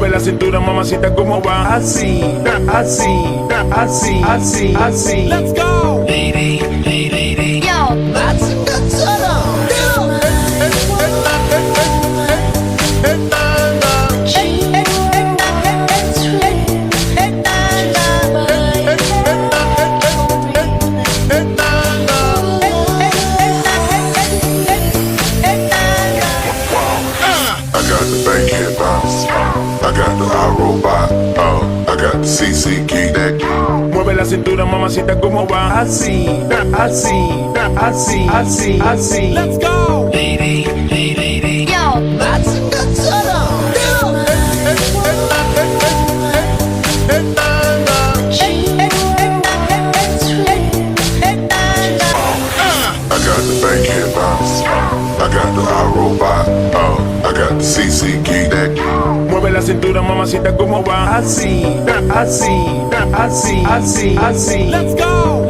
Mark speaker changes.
Speaker 1: Mueve la cintura, mamacita, ¿cómo va? Así, así, así, así, así. Let's go.
Speaker 2: Yo, 마침 것처럼.
Speaker 3: I got the iRobot, I got the CC key.
Speaker 1: Mueve la cintura, mamacita, ¿cómo va? Así, así, así, así, así. Let's go.
Speaker 2: Yo, 마침 것처럼.
Speaker 3: I got the bankhead bounce, I got the iRobot, I got the CC key.
Speaker 1: Mueve la cintura, mamacita, ¿cómo va? Así, así, así, así, así. Let's go.